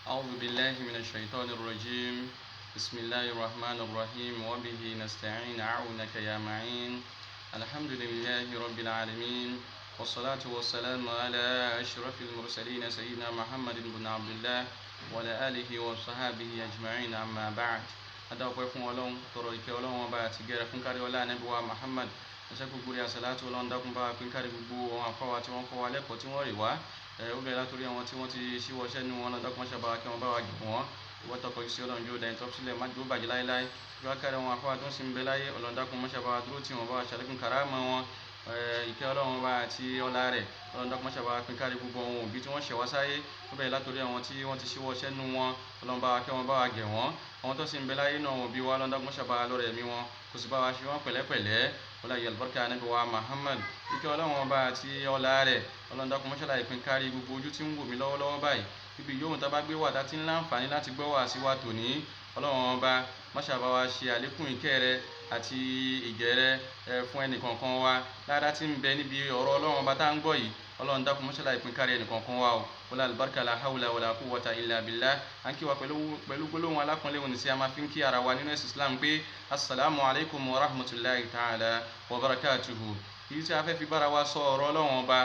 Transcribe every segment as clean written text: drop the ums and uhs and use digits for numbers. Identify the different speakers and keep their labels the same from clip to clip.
Speaker 1: أعوذ بالله من الشيطان الرجيم. بسم الله الرحمن الرحيم وبه نستعين عونك يا معين. الحمد لله رب العالمين والصلاة والسلام على أشرف المرسلين سيدنا محمد بن عبد الله وعلى آله وصحبه أجمعين أما بعد. adáwọ̀pẹ́ fún Ọlọ́run tọrọ ìkẹ́ Ọlọ́run ọba àti gẹ̀rẹ̀ fún kárí ọlá Ànábì wa Muhammad ẹ̀ṣẹ́ gbogbo rí àsàlátù Ọlọ́run dákun bá pín kárí gbogbo àwọn àfáwà tí wọ́n kọ́ wa lẹ́kọ̀ọ́ tí wọ́n rí wá ó bẹ̀rẹ̀ látòrí àwọn tí wọ́n ti ṣíwọ́ṣẹ́ nínú wọn náà dákun máṣe bá wa kí wọ́n bá wa gbẹ̀ wọ́n ìwọ́ tọkọ sí Ọlọ́run yóò dá ìtọ́ sílẹ̀ má jó bàjẹ́ láéláé bí wọ́n kárí àwọn àfáwà tó ń sin bẹ láyé Ọlọ́run dákun máṣe bá wa dúró tí wọ́n bá wa ṣàlékún kàrámà wọn ìkẹ́ Ọlọ́run bá àti ọlá rẹ̀ Ọlọ́run dákun máṣe bá wa pín kárí gbogbo àwọn òbí tí wọ́n ṣẹ̀ wá sáyé ó bẹ̀rẹ̀ látòrí àwọn tí wọ́n ti ṣíwọ́ṣẹ́ nínú wọn Ọlọ́run bá wa kẹ́ wọn bá wa gẹ̀ wọ́n àwọn tó sì ń bẹ láyé náà wọn bí wa Ọlọ́run dákun máṣe bá wa lọ́rẹ̀ ẹ̀mí wọn kò sì bá wa ṣe wọn pẹ̀lẹ́pẹ̀lẹ́ wọlá yalbarka Ànábì wa Muhammad ìkẹ́ Ọlọ́run ọba àti ọlá rẹ̀ Ọlọ́run dákun máṣe láì pín kárí gbogbo ojú tí ń wò mí lọ́wọ́lọ́wọ́ báyìí ibi yóò tá bá gbé wà tá tí ń láǹfààní láti gbọ́ wà sí wa tòní Ọlọ́run ọba máṣe bá wa ṣe àlékún ìkẹ́ rẹ̀ àti ìgẹ̀ rẹ̀ fún ẹnì kọ̀ọ̀kan wa ládàá tí ń bẹ níbi ọ̀rọ̀ Ọlọ́run ọba tá ń gbọ́ yìí Ọlọ́run dákun máṣe láì pín kárí ẹnì kọ̀ọ̀kan wa o wọlá albarka la hawla wala quwwata illa billah à ń kí wa pẹ̀lú gbólóhùn alákùnlé òní sí a máa fi ń kí ara wa nínú ẹ̀sìn Islam pé assalamu alaikum wa rahmatullahi ta'ala wa barakatuhu. Èyí tí a fẹ́ fi bára wa sọ ọ̀rọ̀ Ọlọ́run ọba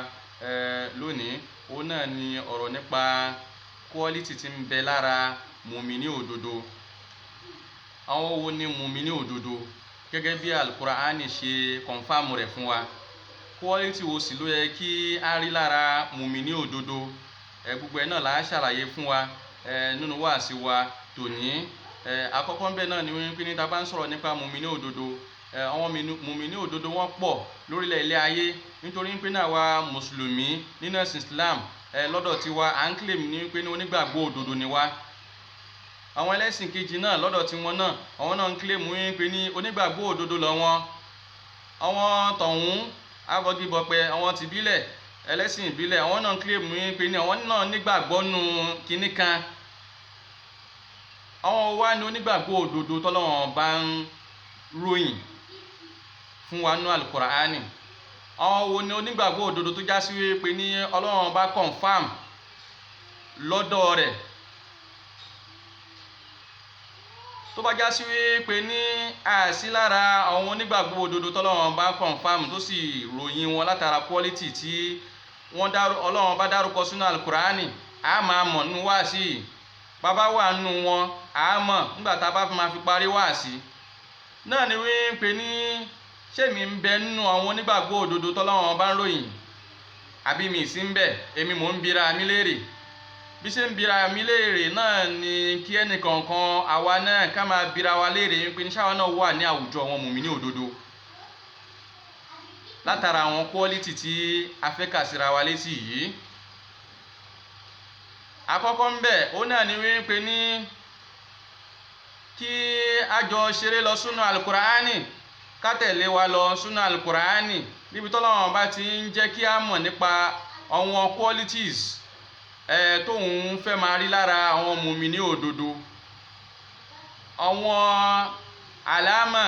Speaker 1: lónìí òun náà ni ọ̀rọ̀ nípa quality tí ń bẹ lára mùmíní òdodo. Àwọn wo ni mùmíní òdodo gẹ́gẹ́ bí Al-Qur'ani ṣe kọ̀nfàmù rẹ̀ fún wa. Quality wo sì ló yẹ kí a rí lára mùmíní òdodo gbogbo ẹ̀ náà là á ṣàlàyé fún wa nínú wáàsí wa tòní. Àkọ́kọ́ ń bẹ náà ni wípé ní tá bá ń sọ̀rọ̀ nípa mùmíní òdodo àwọn mùmíní òdodo wọ́n pọ̀ lórílẹ̀ ilé ayé nítorí pé náà wa mùsùlùmí nínú ẹ̀sìn Islam lọ́dọ̀ tiwa à ń claim ní pé ní onígbàgbọ́ òdodo ni wá. Àwọn ẹlẹ́sìn kejì náà lọ́dọ̀ tiwọn náà àwọn náà ń claim wípé ní onígbàgbọ́ òdodo lọ́wọ́. Àwọn tọ̀hún abọ́gibọ̀pẹ̀ àwọn tìbílẹ̀ ẹlẹ́sìn ìbílẹ̀ àwọn náà ń claim wípé ní àwọn náà nígbàgbọ́ nù kinní kan. Àwọn wá ní onígbàgbọ́ òdodo tọ́lọ́run bá ń ròyìn fún wa nínú Al-Qur'ani. Àwọn wo ni onígbàgbọ́ òdodo tó já sí wípé ní Ọlọ́run bá confirm lọ́dọ̀ rẹ̀ tó bá já sí wípé ní àìsí lára àwọn onígbàgbọ́ òdodo tọ́lọ́run bá confirm tó sì ròyìn wọn látara quality tí Ọlọ́run bá dárúkọ sínú Al-Qur'ani a máa mọ̀ nínú wáàsí bàbá wà nínú wọn a mọ̀ nígbà tá a bá máa fi parí wáàsí náà ni wípé ní ṣèmi ń bẹ nínú àwọn onígbàgbọ́ òdodo tọ́lọ́run bá ń ròyìn àbí mi sí ń bẹ èmi mò ń bira mi léèrè bí ṣe ń bira mi léèrè náà ni kí ẹnì kọ̀ọ̀kan àwa náà ká máa bira wa léèrè wípé ní ṣáwa náà wà ní àwùjọ àwọn mùmíní òdodo látara àwọn quality tí a fẹ́ kà síra wa létí yìí. Àkọ́kọ́ ń bẹ ó náà ni wípé ní kí a jọ ṣeré lọ sínú Al-Qur'ani ká tẹ̀lé wa lọ sínú Al-Qur'ani níbi tọ́lọ́run bá ti ń jẹ́ kí a mọ̀ nípa àwọn qualities tóun fẹ́ máa rí lára àwọn mùmíní òdodo. Àwọn àlámà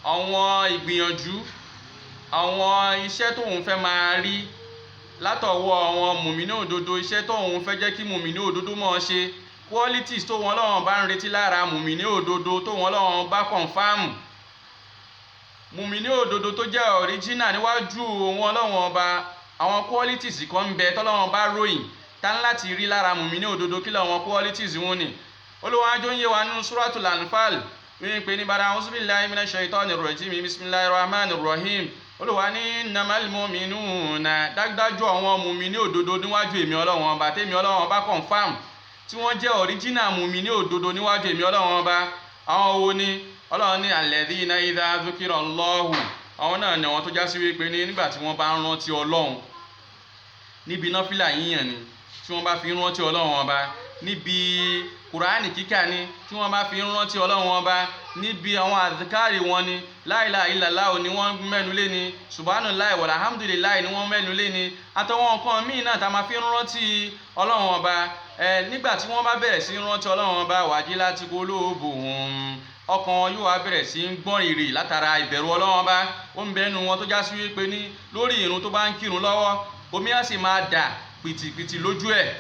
Speaker 1: àwọn ìgbìyànjú àwọn iṣẹ́ tóun fẹ́ máa rí látọwọ́ àwọn mùmíní òdodo iṣẹ́ tóun fẹ́ jẹ́ kí mùmíní òdodo mọ̀ ṣe qualities tó wọn Ọlọ́run bá ń retí lára mùmíní òdodo tó wọn Ọlọ́run bá confirm. Mùmíní òdodo tó jẹ́ original níwájú wọn Ọlọ́run ọba àwọn qualities kan ń bẹ tọ́lọ́run bá ròyìn tá láti rí lára mùmíní òdodo kí làwọn qualities wọn ni. Olúwa ń yé wa nínú Suratul Anfal wípé ní bàdà a'udhu billahi minash shaitanir rajim bismillahir rahmanir rahim Olúwa ní innamal mu'minuna dájúdájú àwọn mùmíní òdodo níwájú èmi Ọlọ́run ọba tèmi Ọlọ́run ọba confirm tí wọ́n jẹ́ original mùmíní òdodo níwájú èmi Ọlọ́run ọba. Àwọn wo ni Ọlọ́run ní alladhina idha dhukira Allahu àwọn náà ni àwọn tó já sí wípé ní nígbà tí wọ́n bá ń rántí Ọlọ́run níbi náfìlà yíyàn ni tí wọ́n bá fi ń rántí Ọlọ́run ọba níbi Kùránì kíkà ni tí wọ́n bá fi ń rántí Ọlọ́run ọba níbi àwọn àdìkárì wọn ni la ilaha illallah ni wọ́n mẹ́nu lé ni subhanallahi walhamdulillahi ni wọ́n mẹ́nu lé ni àtàwọn nǹkan míì náà tá a máa fi ń rántí Ọlọ́run ọba nígbà tí wọ́n bá bẹ̀rẹ̀ sí ń rántí Ọlọ́run ọba wajilat qulubuhum ọkàn wọn yóò wá bẹ̀rẹ̀ sí ń gbọ́n ìrì látara ìbẹ̀rù Ọlọ́run ọba ó ń bẹ́nu wọn tó já sí wípé ní lórí ìrun tó bá ń kírun lọ́wọ́ omi á sì máa dà pìtìpìtì lójú ẹ̀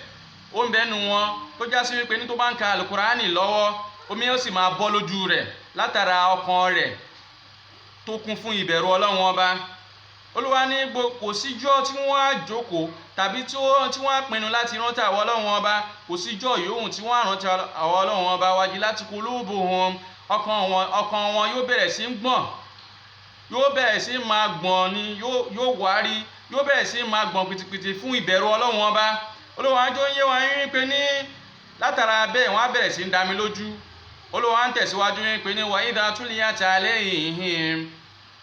Speaker 1: ó ń bẹnu wọn tó já sí wípé ní tó bá ń ka alukurani lọ́wọ́ omi ó sì máa bọ́ lójú rẹ̀ látara ọkàn rẹ̀ tó kún fún ìbẹ̀rù Ọlọ́run ọba. Olúwa ní kò síjọ́ tí wọ́n á jókòó tàbí tí wọ́n á pinnu láti rántí àwọn Ọlọ́run ọba, kò síjọ́ yòówù tí wọ́n á rántí àwọn Ọlọ́run ọba wajilat qulubuhum, ọkàn wọn yóò bẹ̀rẹ̀ sí gbọ̀n, yóò bẹ̀rẹ̀ sí máa gbọ̀n ni, yóò wárí, yóò bẹ̀rẹ̀ sí máa gbọ̀n pìtìpìtì fún ìbẹ̀rù Ọlọ́run ọba. Olúwa jọ ń yé wa yín pé ní látara bẹ́ẹ̀ wọ́n á bẹ̀rẹ̀ sí dá mi lójú. Olúwa ń tẹ̀síwájú yín pé ní wa idha tuliyat alayhim,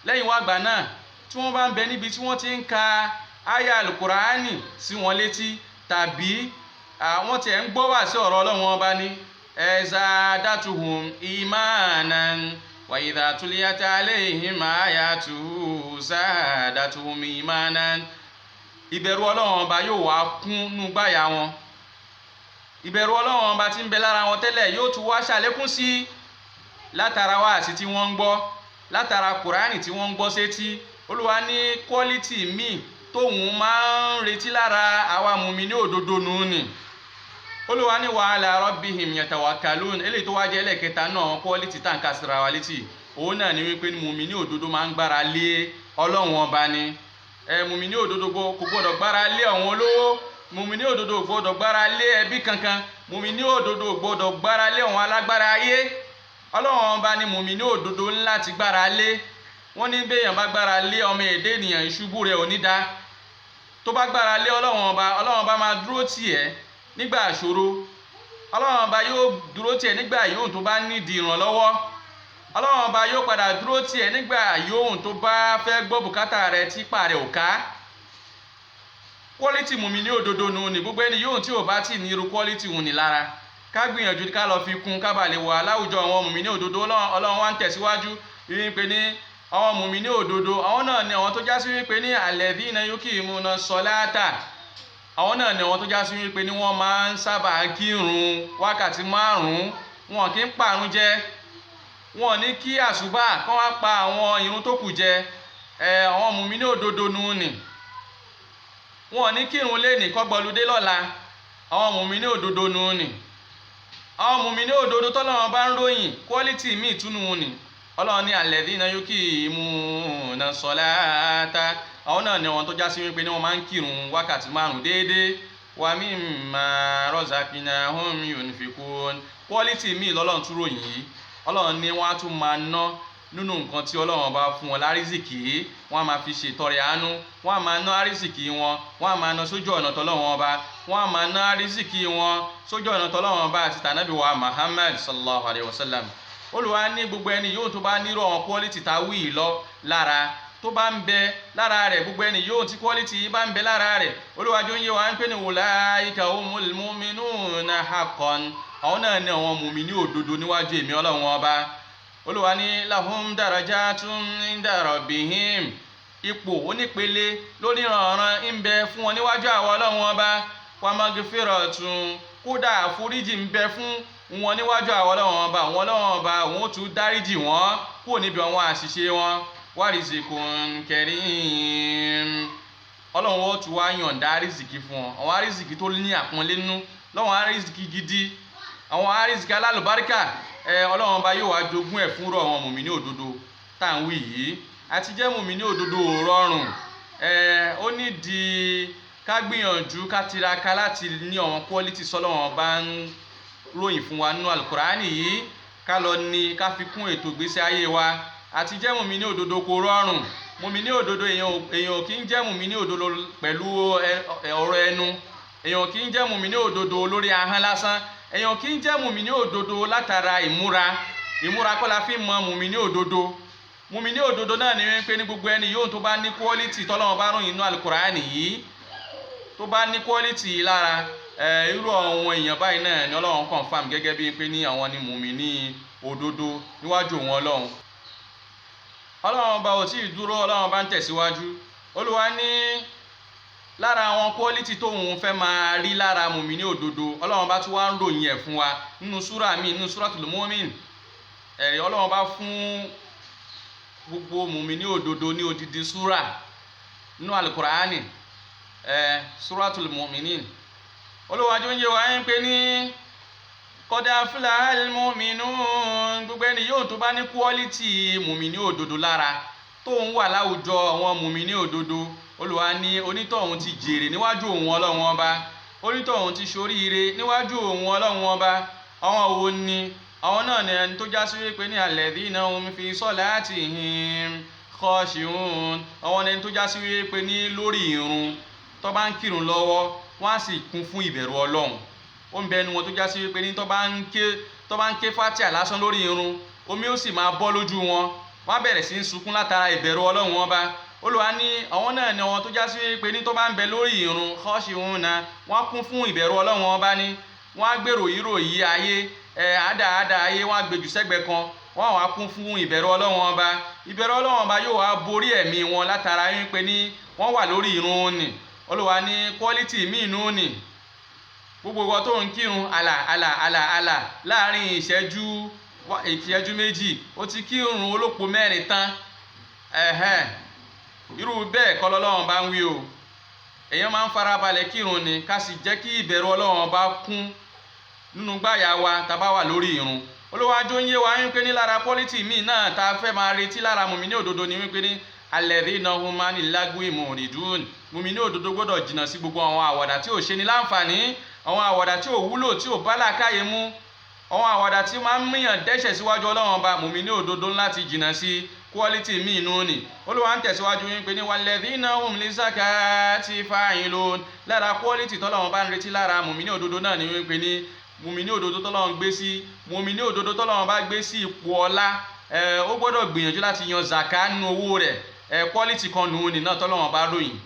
Speaker 1: lẹ́yìn wá gbà náà tí wọ́n bá ń bẹ níbi tí wọ́n ti ń ka àyà alukurani sí wọn létí tàbí àwọn tí ẹ̀ ń gbọ́ wá sí ọ̀rọ̀ Ọlọ́run ọba ní zadatuhum imanan wa idha tuliyat alayhim ayatuhu zadatuhum imanan, ìbẹ̀rù Ọlọ́run ọba yóò wá kún nú gbáyà wọn. Ìbẹ̀rù Ọlọ́run ọba tí ń bẹ lára wọn tẹ́lẹ̀ yóò tún wá ṣàlékún sí látara wáàsí tí wọ́n ń gbọ́, látara kùránì tí wọ́n ń gbọ́ sétí. Olúwa ní quality míì tóun máa ń retí lára àwa mùmínì òdodo nù ni. Olúwa ní wa ala rabbihim yatawakkalun, eléyìí tó wá jẹ́ ẹlẹ́kẹta náà quality tá ń ka síra wa létí, òun náà ni wípé mùmínì òdodo máa ń gbára lé Ọlọ́run ọba ni. Mùmínì òdodo kò gbọdọ̀ gbára lé àwọn olówó, mùmínì òdodo kò gbọdọ̀ gbára lé ẹbí kankan, mùmínì òdodo kò gbọdọ̀ gbára lé àwọn alágbára ayé. Ọlọ́run ọba ni mùmínì òdodo ńlá ti gbára lé. Wọ́n ní béèyàn bá gbára lé ọmọ èdè ènìyàn ìṣubú rẹ̀ ò ní dá. Tó bá gbára lé Ọlọ́run ọba máa dúró tì ẹ́ nígbà ìṣòro. Ọlọ́run ọba yóò dúró tì ẹ́ nígbà yòówù tó bá nídìí ìrànlọ́wọ́. Ọlọ́run ọba yóò padà dúró tì ẹ́ nígbà yòówù tó bá fẹ́ gbọ́ bùkátà rẹ̀ tí ipá rẹ̀ ò ká. Quality mùmínì òdodo nù ni, gbogbo ẹni yòówù tí ò bá tì ní irú quality wù ní lára, ká gbìyànjú ká lọ fi kún ká bàa lè wà láwùjọ àwọn mùmínì òdodo. Ọlọ́run wá ń tẹ̀síwájú wípé ní àwọn mùmínì òdodo àwọn náà ni àwọn tó já sí wípé ní alladhina yuqimuna salata, àwọn náà ni àwọn tó já sí wípé ní wọ́n máa ń sábà kírun wákàtí 5, wọn kì í pàrun jẹ, wọn ní kí àsùbà kán wá pa àwọn ìrun tó kù jẹ. Àwọn mùmínì òdodo nù ni, wọn ní kírun lénìí kó gbọludé lọ́la. Àwọn mùmínì òdodo nù ni, àwọn mùmínì òdodo tọ́lọ́run bá ń ròyìn quality míì túnú ni. Ọlọ́run ní alladhina yuqimuna salata, àwọn náà ni àwọn tó já sí wípé ní wọ́n máa ń kírun wákàtí 5 déédéé. Wa mimma razaqnahum yunfikun, quality míì lọ́lọ́run tún ròyìn yìí. Ọlọ́run ní wọ́n á tún máa ná nínú nǹkan tí Ọlọ́run bá fún wọn lárísìkí, wọ́n á máa fi ṣètọrẹ àánú, wọ́n á máa ná àrísìkí wọn, wọ́n á máa ná sójú ọ̀nà tọ́lọ́run ọba, wọ́n á máa ná àrísìkí wọn sójú ọ̀nà tọ́lọ́run ọba àti tànábì wa Muhammad sallallahu alayhi wa sallam. Olúwa ní gbogbo ẹni yóò tó bá nírò àwọn quality tá wí lọ lára tó bá ń bẹ lára rẹ̀, gbogbo ẹni yóò tí quality yìí bá ń bẹ lára rẹ̀, Olúwa jọ ń yé wa ń pè ní ulaika humul mu'minuna haqqan, àwọn náà ni àwọn mùmínì òdodo níwájú èmi Ọlọ́run ọba. Olúwa ní lahum darajatun inda rabbihim, ipò onípele lórí ìrànràn ń bẹ fún wọn níwájú àwọn Ọlọ́run ọba. Wa magfiratun, kódà àforíjì ń bẹ fún wọn níwájú àwọn Ọlọ́run ọba. Àwọn Ọlọ́run ọba wọn ó tún dáríjì wọn kúrò níbi àwọn àṣìṣe wọn. Wa rizqun karim, Ọlọ́run ó tún wá yọ̀ǹda àrísìkí fún wọn, àwọn àrísìkí tó ní àpọ́nlé nínú, lọ́wọ́n àrísìkí gidi, àwọn àrísìkí alálùbáríkà. Ọlọ́run ọba yóò wá jogún ẹ̀ fúnrọ̀ àwọn mùmínì òdodo tá à ń wí yìí. Àti jẹ́ mùmínì òdodo ò rọrùn. Ó nídìí ká gbìyànjú ká tiraka láti ní àwọn quality sọ́lọ́run ọba ń ròyìn fún wa nínú alukurani yìí, ká lọ ní ká fi kún ètò ìgbésí ayé wa. Àti jẹ́ mùmínì òdodo kò rọrùn. Mùmínì òdodo èèyàn kì í jẹ́ mùmínì òdodo pẹ̀lú ọ̀rọ̀ ẹnu, èèyàn kì í jẹ́ mùmínì òdodo lórí ahọ́n lásán, èèyàn kì í jẹ́ mùmínì òdodo látara ìmúra kọ́ la fi mọ mùmínì òdodo. Mùmínì òdodo náà ni wípé ní gbogbo ẹni yóò tó bá ní quality tọ́lọ́run bá ròyìn nínú alukurani yìí, tó bá ní quality lára, irú àwọn èèyàn báyìí náà ni Ọlọ́run confirm gẹ́gẹ́ bí pé ní àwọn ni mùmínì òdodo níwájú wọn Ọlọ́run. Ọlọ́run bá ò tí ì dúró, Ọlọ́run bá ń tẹ̀síwájú. Olúwa ní lára àwọn quality tóun fẹ́ máa rí lára mùmínì òdodo, Ọlọ́run bá tún wá ń ròyìn ẹ̀ fún wa nínú súrà mi, nínú Suratul Mu'min. Ọlọ́run bá fún gbogbo mùmínì òdodo ní odidi súrà nínú alukurani, Suratul Mu'minin. Olúwa jẹ́ ó yé wa ń pé ní qad aflahal mu'minun, gbogbo ẹni yóò tó bá ní quality mùmíní òdodo lára tó ń wà láwùjọ àwọn mùmíní òdodo, Olúwa ní onítọ̀hún ti jèrè níwájú òun Ọlọ́run ọba, onítọ̀hún ti ṣoríire níwájú òun Ọlọ́run ọba. Àwọn wo ni àwọn náà? ni ẹni tó já sí wípé ní alladhina hum fi salatihim khashi'un, àwọn ẹni tó já sí wípé ní lórí ìrun tó bá ń kírun lọ́wọ́ wọ́n á sì kún fún ìbẹ̀rù Ọlọ́run. Ó ń bẹ ẹnu wọn tó já sí wípé ní tó bá ń ké Fátíà lásán lórí irun, omi ó sì máa bọ́ lójú wọn, wọ́n á bẹ̀rẹ̀ sí ń sunkún látara ìbẹ̀rù Ọlọ́run ọba. Olúwa ní àwọn náà ni àwọn tó já sí wípé ní tó bá ń bẹ lórí irun khashi'una, wọ́n kún fún ìbẹ̀rù Ọlọ́run ọba ní, wọ́n á gbèrò ìròyìn ayé àdáadá ayé, wọ́n á gbèjù sẹ́gbẹ̀ẹ́ kan, wọ́n wá kún fún ìbẹ̀rù Ọlọ́run ọba. Ìbẹ̀rù Ọlọ́run ọba yóò wá borí ẹ̀mí wọn látara wípé ní wọ́n wà lórí irun ni. Olúwa ní quality míì nù ni, gbogbo ìwọ tó ń kírun àlà láàrin ìṣẹ́jú méjì ó ti kírun olópo mẹ́rin tán. Irú bẹ́ẹ̀ kọ́ lọ́lọ́run bá ń wí o. Èèyàn máa ń farabalẹ̀ kírun ni, ká sì jẹ́ kí ìbẹ̀rù Ọlọ́run bá kún nínú gbáyà wa tá bá wà lórí irun. Olúwa jẹ́ ó yé wa wípé ní lára quality míì náà tá a fẹ́ máa retí lára mùmíní òdodo ni wípé ní alladhina hum anil lagwi muridun, mùmíní òdodo gbọ́dọ̀ jìnnà sí gbogbo àwọn àwàdà tí ò ṣe ni láǹfààní, àwọn àwàdà tí ò wúlò, tí ò bá làákàyè mu, àwọn àwàdà tí máa ń múyàn dẹ́ṣẹ̀ síwájú Ọlọ́run ọba. mùmíní òdodo láti jìnnà sí quality míì nù ni. Olúwa ń tẹ̀síwájú wípé ní walladhina hum lizakati fa'ilun, lára quality tọ́lọ́run bá ń retí lára mùmíní òdodo náà ni wípé ní mùmíní òdodo tọ́lọ́run bá gbé sí ipò ọlá, ó gbọ́dọ̀ gbìyànjú láti yan zaka nínú owó rẹ̀. Quality kan nù ní náà tọ́lọ́run bá ròyìn.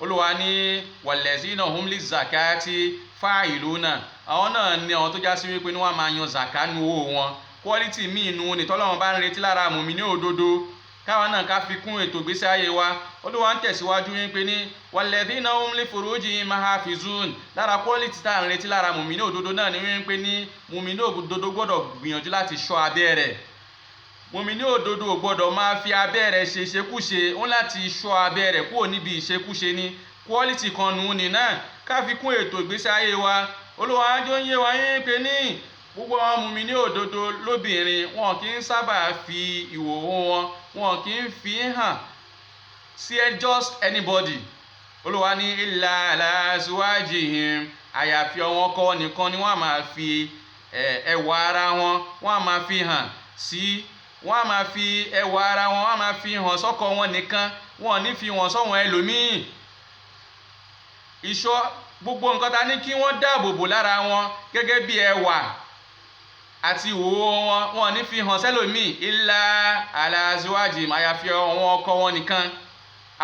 Speaker 1: Olúwa ní walladhina hum lizakati fa'iluna, àwọn náà ni àwọn tó já sí wípé ní wọ́n máa yan zaka nínú owó wọn. Quality míì nù ní tọ́lọ́run bá ń retí lára mùmíní òdodo, káwọn náà ká fi kún ètò ìgbésí ayé wa. Olúwa ń tẹ̀síwájú wípé ní walladhina hum li furujihim hafizun, lára quality tá à ń retí lára mùmíní òdodo náà ni wípé ní mùmíní òdodo gbọ́dọ̀ gbìyànjú láti ṣọ́ abẹ́ rẹ̀. mùmíní òdodo ò gbọ́dọ̀ máa fi abẹ́ rẹ̀ ṣe ìṣekúṣe, ó láti ṣọ́ abẹ́ rẹ̀ kúrò níbi ìṣekúṣe ní. Quality kan nù ní náà ká fi kún ètò ìgbésí ayé wa. Olúwa jẹ́ ó yé wa wípé ní gbogbo àwọn mùmíní òdodo lóbìnrin wọn kì í sábà fi ìhòòhò wọn kì í fi hàn sí just anybody. Olúwa ní illa ala azwajihim, àyàfi àwọn ọkọ nìkan ni wọ́n máa fi ẹwà ara wọn wọ́n máa fi hàn sí, wọ́n máa fi ẹwà ara wọn wọ́n máa fi hàn sọ́kọ wọn nìkan, wọn ní fi hàn sọ́wọn ẹlòmíì. Ìṣọ́ gbogbo nǹkan ta ní kí wọ́n dáàbò bò lára wọn gẹ́gẹ́ bí ẹwà àti ìhòòhò wọn ní fi hàn sẹ́lòmíì. illa ala azwajihim, àyàfi àwọn ọkọ wọn nìkan.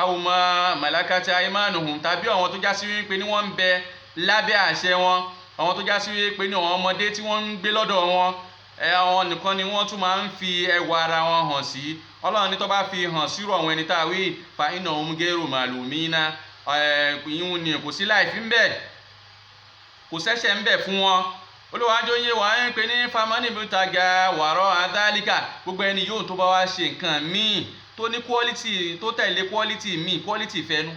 Speaker 1: aw ma malakati aymanuhum, tàbí àwọn tó já sí wípé ní wọ́n ń bẹ lábẹ́ àṣẹ wọn, àwọn tó já sí wípé ní àwọn ọmọdé tí wọ́n ń gbé lọ́dọ̀ wọn, àwọn nìkan ni wọ́n tún máa ń fi ẹwà ara wọn hàn sí. Ọlọ́run ní tó bá fi hàn sírò àwọn ẹni tá a wí fa innahum ghayru malumina, ìyún ni kò sí láìfí ń bẹ, kò sẹ́ṣẹ̀ ń bẹ fún wọn. Olúwa jẹ́ ó yé wa ń pè ní famani butaga wara dhalika, gbogbo ẹni yóò tó bá wá ṣe nǹkan míì tó ní quality tó tẹ̀lé quality míì, quality fẹ́nu,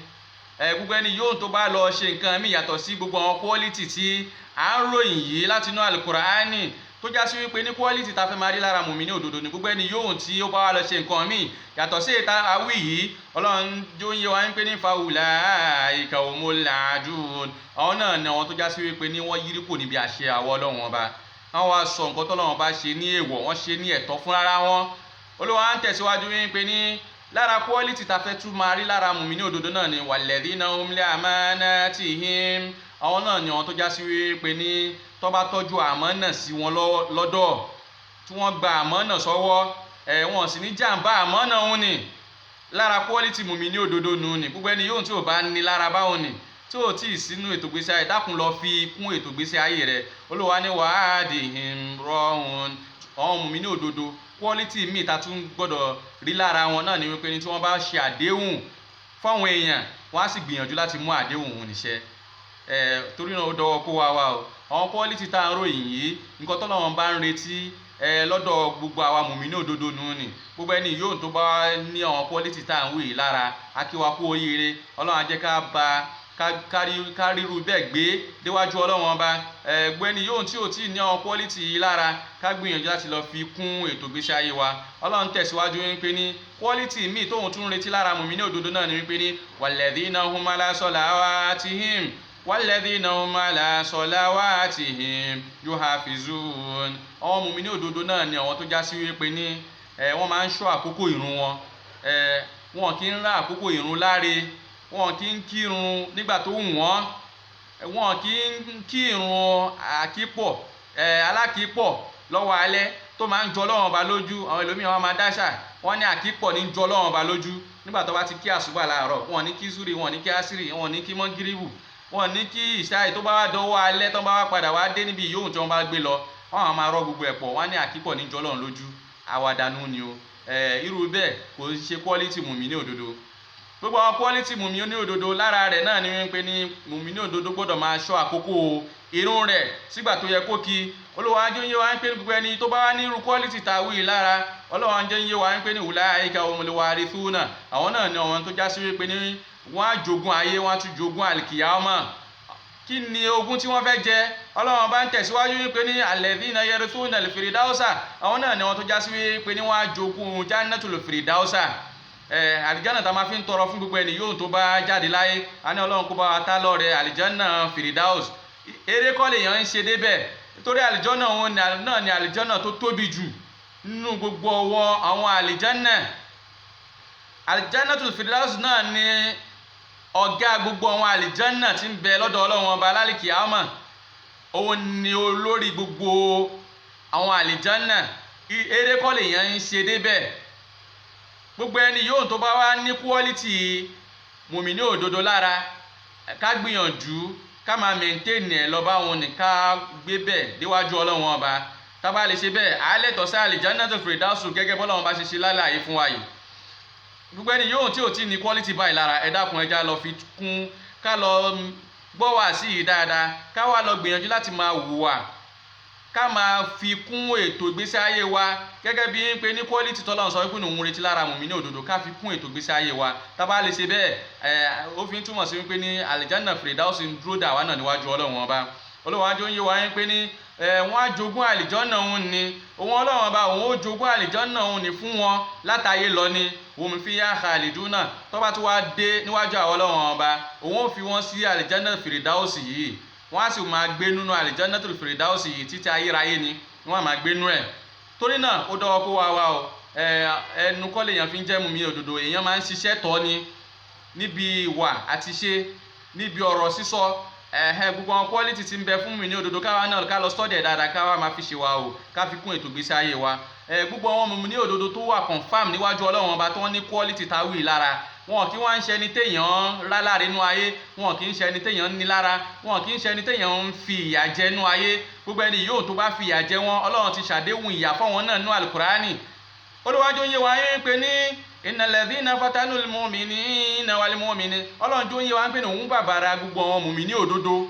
Speaker 1: gbogbo ẹni yóò tó bá lọ ṣe nǹkan míì yàtọ̀ sí gbogbo àwọn quality tí à ń ròyìn yìí láti inú Al-Qur'ani tó já sí wípé ní quality ta fẹ́ máa rí lára mùmíní òdodo ni. gbogbo ẹni yóò tí ó bá wá lọ ṣe nǹkan míì yàtọ̀ sí ìta awí yìí, Ọlọ́run jẹ́ ó yé wa ń pè ní fa ulaika humul aadun, àwọn náà ni àwọn tó já sí wípé ní wọ́n yírí kò níbi àṣẹ àwọ Ọlọ́run ọba. wọ́n wá sọ nǹkan tọ́lọ́run bá ṣe ní èèwọ̀ wọ́n ṣe ní ẹ̀tọ́ fún rárá wọn. Olúwa ń tẹ̀síwájú wípé ní lára quality ta fẹ́ tún máa rí lára mùmíní òdodo náà ni walladhina hum li amanatihim, àwọn náà ni àwọn tó já sí wípé ní tó bá tọ́jú àmánà sí wọn lọ́dọ̀, tí wọ́n gba àmánà sọ́wọ́, wọn sì ní jàǹbá àmánà òun ni. lára quality mùmíní òdodo nù ni. gbogbo ẹni yóò tí ò bá ní lára báwọn ni, tí ò tí ì sínú ètò ìgbésí ayé, dákun lọ fi kún ètò ìgbésí ayé rẹ̀. Olúwa ní wa'adihim ra'un, àwọn mùmíní òdodo quality míì ta tún gbọ́dọ̀ rí lára wọn náà ni wípé ní tí wọ́n bá ṣe àdéhùn fáwọn èèyàn wọ́n á sì gbìyànjú láti mú àdéhùn òun níṣẹ́. Torí náà ó dọwọ́ kó wa o. àwọn quality tá à ń ròyìn yìí nǹkan tọ́lọ́run bá ń retí lọ́dọ̀ gbogbo àwa mùmíní òdodo nù ni. gbogbo ẹni yóò tó bá ní àwọn quality tá à ń wò yìí lára, a kí wa kú oríire. Ọlọ́run á jẹ́ káríru bẹ́ẹ̀ gbé déwájú Ọlọ́run ọba. Gbẹ́ni yóò tí ò tí ní àwọn quality yìí lára ká gbìyànjú láti lọ fi kún ètò ìgbésí ayé wa. Ọlọ́run tẹ̀síwájú wípé ní quality míì tóun tún retí lára mùmínì òdodo náà ni wípé ní walladhina hum ala salawatihim walladhina hum ala salawatihim yuhafizun. Àwọn mùmínì òdodo náà ni àwọn tó já sí wípé ní wọ́n máa ń ṣọ́ àkókò ìrun wọn. Wọn kì í rá àkókò ìrun láre, wọn kì í kírun nígbà tó wù wọ́n, wọn kì í kírun àkípọ̀ alákìípọ̀ lọ́wọ́ alẹ́ tó máa ń jọ Ọlọ́run ọba lójú. Àwọn ẹlòmíràn wọn máa dáṣà wọ́n ní àkípọ̀ ní jọ Ọlọ́run ọba lójú nígbà tó bá ti kí àsùbà láàárọ̀, wọn ní kí zúrì, wọn ní kí àsírì, wọn ní kí mọ́gíríbù, wọn ní kí ìṣáì tó bá wá dọwọ́ alẹ́ tó bá wá padà wá dé níbi ìyóhùn tí wọ́n bá gbé lọ, wọ́n máa rọ gbogbo ẹ̀pọ̀, wọ́n ní àkípọ̀ ní jọ Ọlọ́run lójú. Àwàdànù ni o. Irú bẹ́ẹ̀ kò ṣe quality mùmínì òdodo. Gbogbo àwọn quality mùmínì òdodo lára rẹ̀ náà ni wípé ní mùmínì òdodo gbọ́dọ̀ máa ṣọ́ àkókò ìrun rẹ̀ sígbà tó yẹ kó kí. Olúwa jẹ́ ń yé wa wípé gbogbo ẹni tó bá wá ní irú quality tàwí lára, Ọlọ́run jẹ́ ń yé wa wípé ní ulaika humul warithuna. Àwọn náà ni àwọn tó já sí wípé ní wọ́n á jogún ayé, wọ́n á tún jogún àlìkìyámà. Kí ni ogún tí wọ́n fẹ́ jẹ? Ọlọ́run bá ń tẹ̀síwájú wípé ní alladhina yarithuna al-firdausa. Àwọn náà ni àwọn tó já sí wípé ní wọ́n á jogún jannatul firdausa. Àlìjánà tá máa fi ń tọrọ fún gbogbo ẹni yóò tó bá jáde láyé. A ní Ọlọ́run kó bá wa tá lọ́rẹ àlìjánà firdaus. Eré kọ́ lèèyàn ń ṣe débẹ̀, nítorí àlìjánà òun náà ni àlìjánà tó tóbi jù nínú gbogbo ọwọ́ àwọn àlìjánà. Àlìjánnatul firdaus náà ni ọ̀gá gbogbo àwọn àlìjánà tí ń bẹ lọ́dọ̀ Ọlọ́run ọba lálìkìyámà. Òun ni olórí gbogbo àwọn àlìjánà. Eré kọ́ lèèyàn ń ṣe débẹ̀. Gbogbo ẹni yóò tó bá wá ní quality mùmínì òdodo lára, ká gbìyànjú ká máa maintain ẹ̀ lọ bá wọn ní ká gbé bẹ́ẹ̀ déwájú Ọlọ́run ọba. Tá bá lè ṣe bẹ́ẹ̀ á lẹ́tọ̀ọ́ sí àlìjánnatul firdaus gẹ́gẹ́ bọ́lọ́run bá ṣe ṣe lálàyé fún wa yìí. Gbogbo ẹni yóò tí ò tí ní quality báyìí lára, ẹ dákun ẹja lọ fi kún, ká lọ gbọ́ wá sí yìí dáadáa, ká wá lọ gbìyànjú láti máa hùwà, ká máa fi kún ètò ìgbésí ayé wa gẹ́gẹ́ bí pé ní quality tọ́lọ́run sọ wípé òun retí lára mùmínì òdodo, ká fi kún ètò ìgbésí ayé wa. Tá bá lè ṣe bẹ́ẹ̀ ó fi ń túmọ̀ sí wípé ní àlìjánà firdaus ń dúró dà wá náà níwájú Ọlọ́run ọba. Ọlọ́run ajó ń yé wa wípé ní wọ́n á jogún àlìjánà òun ni, òun Ọlọ́run ọba òun ó jogún àlìjánà òun ni fún wọn látayé lọ ni. Hum fiha khaliduna. Tó bá tún wá dé níwájú àwọn Ọlọ́run ọba, òun ó fi wọ́n sí àlìjánà firdaus yìí, wọ́n á sì máa gbé nínú àlìjánnatul firdaus yìí títí ayérayé ni wọ́n á máa gbé nínú ẹ̀. Torí náà ó dọ́wọ́ kó wá o. Ẹnu kọ́ lèèyàn fi ń jẹ́ mùmínì òdodo, èèyàn máa ń ṣiṣẹ́ tọ́ ni níbi ìwà àti ṣe, níbi ọ̀rọ̀ sísọ. Gbogbo àwọn quality tí ń bẹ fún mùmínì òdodo káwa náà ká lọ study ẹ̀ dáadáa, káwa máa fi ṣe wa o, ká fi kún ètò ìgbésí ayé wa. Gbogbo àwọn mùmínì òdodo tó wà confirm níwájú Ọlọ́run ọba tó ní quality táwì lára, wọn kì í wá ń ṣe ẹni téèyàn rá láre nú ayé, wọn kì í ṣe ẹni téèyàn ní lára, wọn kì í ṣe ẹni téèyàn ń fi ìyà jẹ nú ayé. Gbogbo ẹni yóò tó bá fi ìyà jẹ wọn, Ọlọ́run ti ṣàdéhùn ìyà fáwọn náà nú Al-Qur'ani. Olúwájú ń yé wa yín pé ní innal ladhina fatanul mu'minina wal mu'minat. Ọlọ́run tó ń yé wa pé ní òun bàbàrà gbogbo àwọn mùmínì òdodo.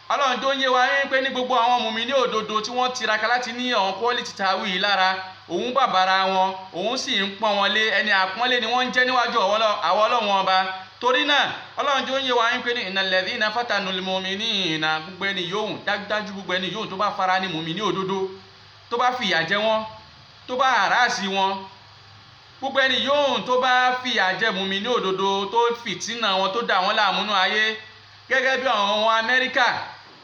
Speaker 1: Ọlọ́run tó ń yé wa pé ní gbogbo àwọn mùmínì òdodo tí wọ́n tiraka láti ní àwọn quality táwì lára, òun bàbàrà wọn, òun sì ń pọ́n wọn lé, ẹni àpọ́nlé ni wọ́n ń jẹ́ níwájú àwọn Ọlọ́run ọba. Torí náà Ọlọ́run tó ń yé wa pé ní innal ladhina fatanul mu'minina, gbogbo ẹni yóò dájú gbogbo ẹni yóò tó bá fara ní mùmínì òdodo, tó bá fìyà jẹ wọn, tó bá hàrásì wọn, gbogbo ẹni yóò tó bá fìyà jẹ mùmínì òdodo, tó fìtínà wọn, tó dà wọ́n láàmú nú ayé, gẹ́gẹ́ bí àwọn Amẹ́ríkà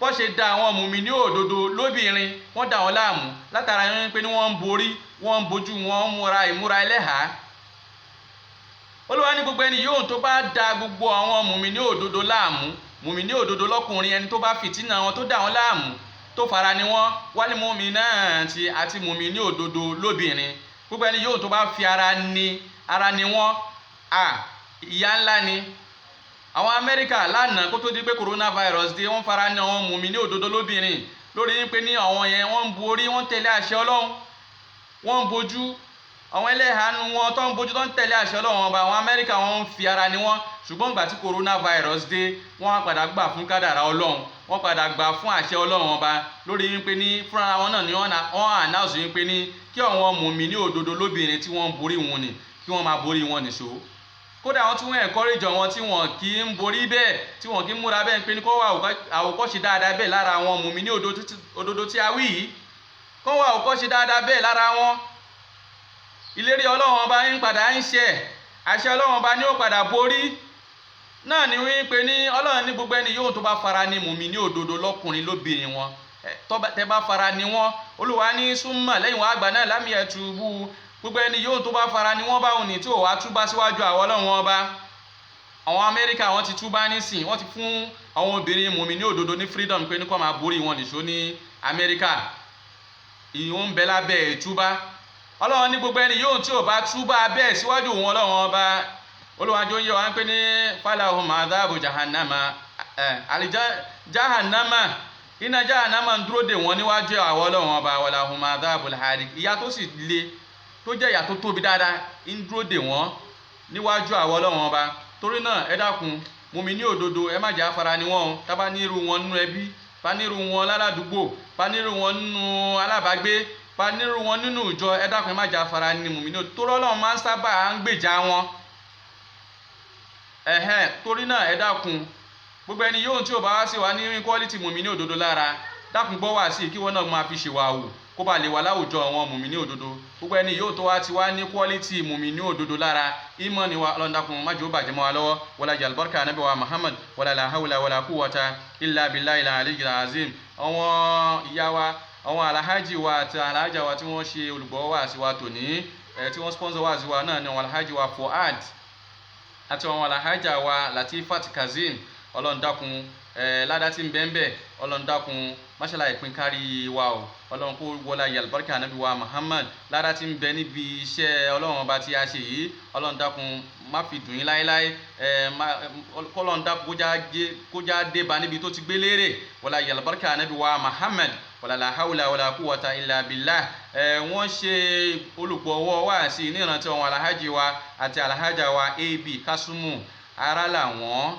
Speaker 1: wọ́n ṣe da àwọn mùmínì òdodo lóbìnrin, wọ́n dà wọ́n láàmú látara yẹn pé ní wọ́n ń borí, wọ́n ń bojú, wọ́n ń múra ìmúra ẹlẹ́hàá. Olúwa ní gbogbo ẹni yóò tó bá da gbogbo àwọn mùmínì òdodo láàmú, mùmínì òdodo lọ́kùnrin, ẹni tó bá fìtínà wọn, tó dà wọ́n láàmú, tó fara ni wọ́n, wal mu'minati àti mùmínì òdodo lóbìnrin. Gbogbo ẹni yóò tó bá fi ara ni wọ́n, ìyà ńlá ni. Àwọn Amẹ́ríkà lánàá kó tó di pé coronavirus dé, wọ́n fara ní àwọn mùmínì òdodo lóbìnrin lórí pé ní àwọn yẹn wọ́n ń borí, wọ́n ń tẹ̀lé àṣẹ Ọlọ́run, wọ́n ń bojú. Àwọn ẹlẹ́hàánú wọn tó ń bojú, tó ń tẹ̀lé àṣẹ Ọlọ́run ọba, àwọn Amẹ́ríkà wọ́n ń fi ara ní wọ́n. Ṣùgbọ́n ìgbà tí coronavirus dé, wọ́n padà gbà fún kádàrá Ọlọ́run, wọ́n padà gbà fún àṣẹ Ọlọ́run ọba lórí wípé ní fúnra wọn náà ni wọ́n announce wípé ní kí àwọn mùmínì òdodo lóbìnrin tí wọ́n ń borí wọn ni kí wọ́n máa borí wọn nìṣó. kódà wọ́n tún encourage wọn tí wọ́n kì í ń borí bẹ́ẹ̀ tí wọ́n kì í múra bẹ́ẹ̀ pé ní kó wà àwòkọ́ṣe dáadáa bẹ́ẹ̀ lára àwọn mùmínì òdodo tí a wí yìí kó wà àwòkọ́ṣe dáadáa bẹ́ẹ̀ lára wọn. ìlérí Ọlọ́run ọba ń padà ń ṣẹ, àṣẹ Ọlọ́run ọba ni ó padà borí. náà ni wípé ní Ọlọ́run ní gbogbo ẹni yóò tó bá fara ní mùmínì òdodo lọ́kùnrin lóbìnrin wọn tẹ́ bá fara ní wọn, Olúwa ní súnmọ́ lẹ́yìn wá àgbà náà lámì ẹ̀tùbú gbogbo ẹni yóò tó bá fara ní wọn báwọn ní tí ò wá túbá síwájú àwọn Ọlọ́run ọba. àwọn Amẹ́ríkà wọ́n ti túbá nísìn, wọ́n ti fún àwọn obìnrin mùmínì òdodo ní freedom pé ní kó máa borí wọn nìṣó ní Amẹ́ríkà. ìyóò ń bẹ lábẹ́ ìtúbá. Ọlọ́run ní gbogbo ẹni yóò tí ò bá túbá bẹ́ẹ̀ síwájú òun Ọlọ́run ọba, Olúwa jọ ń yẹ wá ń pè ní falahum adhabu jahannama jahannama iná jahannama ń dúró dè wọ́n níwájú àwọn Ọlọ́run ọba walahum adhabul hariq ìyà tó sì le tó jẹ́ ìyà tó tóbi dáadáa ń dúró dè wọ́n níwájú àwọn Ọlọ́run ọba. torí náà ẹ dákun mùmínì òdodo ẹ má jẹ́ afara ni wọ́n tá bá nírú wọn nínú ẹbí, bá nírú wọn láládùúgbò, bá nírú wọn nínú alábàágbé, bá nírú wọn nínú ìjọ, ẹ dákun ẹ má jẹ́ afara ni mùmínì òdodo torí Ọlọ́run máa ń sábà ń gbèjà wọn. torí náà ẹ dákun gbogbo ẹni yóò tí ò bá wá sí wa ní quality mùmínì òdodo lára, dákun gbọ́ wá sí kí wọ́n náà máa fi ṣèwà wù kó bá lè wà láwùjọ àwọn mùmínì òdodo. gbogbo ẹni yóò tó wá ti wá ní quality mùmínì òdodo lára, ìmọ̀ ni wa Ọlọ́run dákun má jẹ́ ó bàjẹ́ mọ́ wa lọ́wọ́ wala jal barka Ànábì wa Muhammad wala la hawla wala quwwata illa billahi al-aliyyil azim. àwọn ìyá wa, àwọn alhaji wa àti alhaja wa tí wọ́n ṣe olùgbọ́ wá sí wa tòní, tí wọ́n sponsor wá sí wa náà ni àwọn alhaji wa Fuad àti àwọn alhaja wa Latifat Kazim. Ọlọ́run dákun ládá tí ń bẹ́ẹ̀ Ọlọ́run dákun máṣálá ìpín kárí wa o. Ọlọ́run kó wọlá yàlbárkà Ànábì wa Muhammad ládá tí ń bẹ níbi iṣẹ́ Ọlọ́run ọba tí a ṣe yìí. Ọlọ́run dákun má fi dùn yín láéláé, Ọlọ́run dákun kó já dé bá níbi tó ti gbé lérè wọlá yàlbárkà Ànábì wa Muhammad wala la hawla wala quwwata illa billah. wọ́n ṣe olùgbọ̀wọ́ wá sí ní ìrántí àwọn alhaji wa àti alhaja wa AB Kasumu ara làwọn.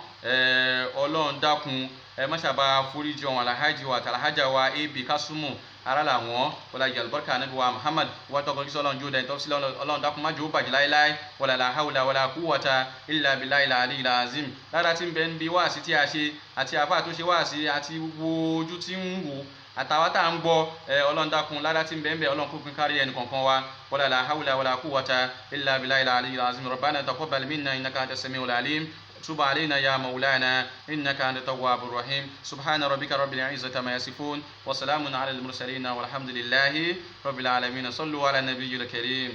Speaker 1: Ọlọ́run dákun má ṣàbá foríjì àwọn alhaji wa àti alhaja wa AB Kasumu ara làwọn wala yalbarka Ànábì wa Muhammad wa tọkọ kí Ọlọ́run jó dẹ̀ tọ́sí Ọlọ́run dákun má jò bàjẹ́ láéláé wala la hawla wala quwwata illa billahi al-aliyyil azim. lára tí ń bẹ ń bí wáàsí tí a ṣe àti àfáà tó ṣe wáàsí àti gbogbo ojú tí ń wò àtàwọn tá à ń gbọ́ Ọlọ́run dákun ládá tí ń bẹ́ẹ̀ Ọlọ́run kó pín kárí ẹnì kọ̀ọ̀kan wa wala la hawla wala quwwata illa billahi al-aliyyil azim. rabbana taqabbal minna innaka antas samiul alim تب علينا يا مولانا إنك أنت التواب الرحيم. سبحان ربك رب العزة ما يصفون وسلام على المرسلين والحمد لله رب العالمين. صلوا على النبي الكريم.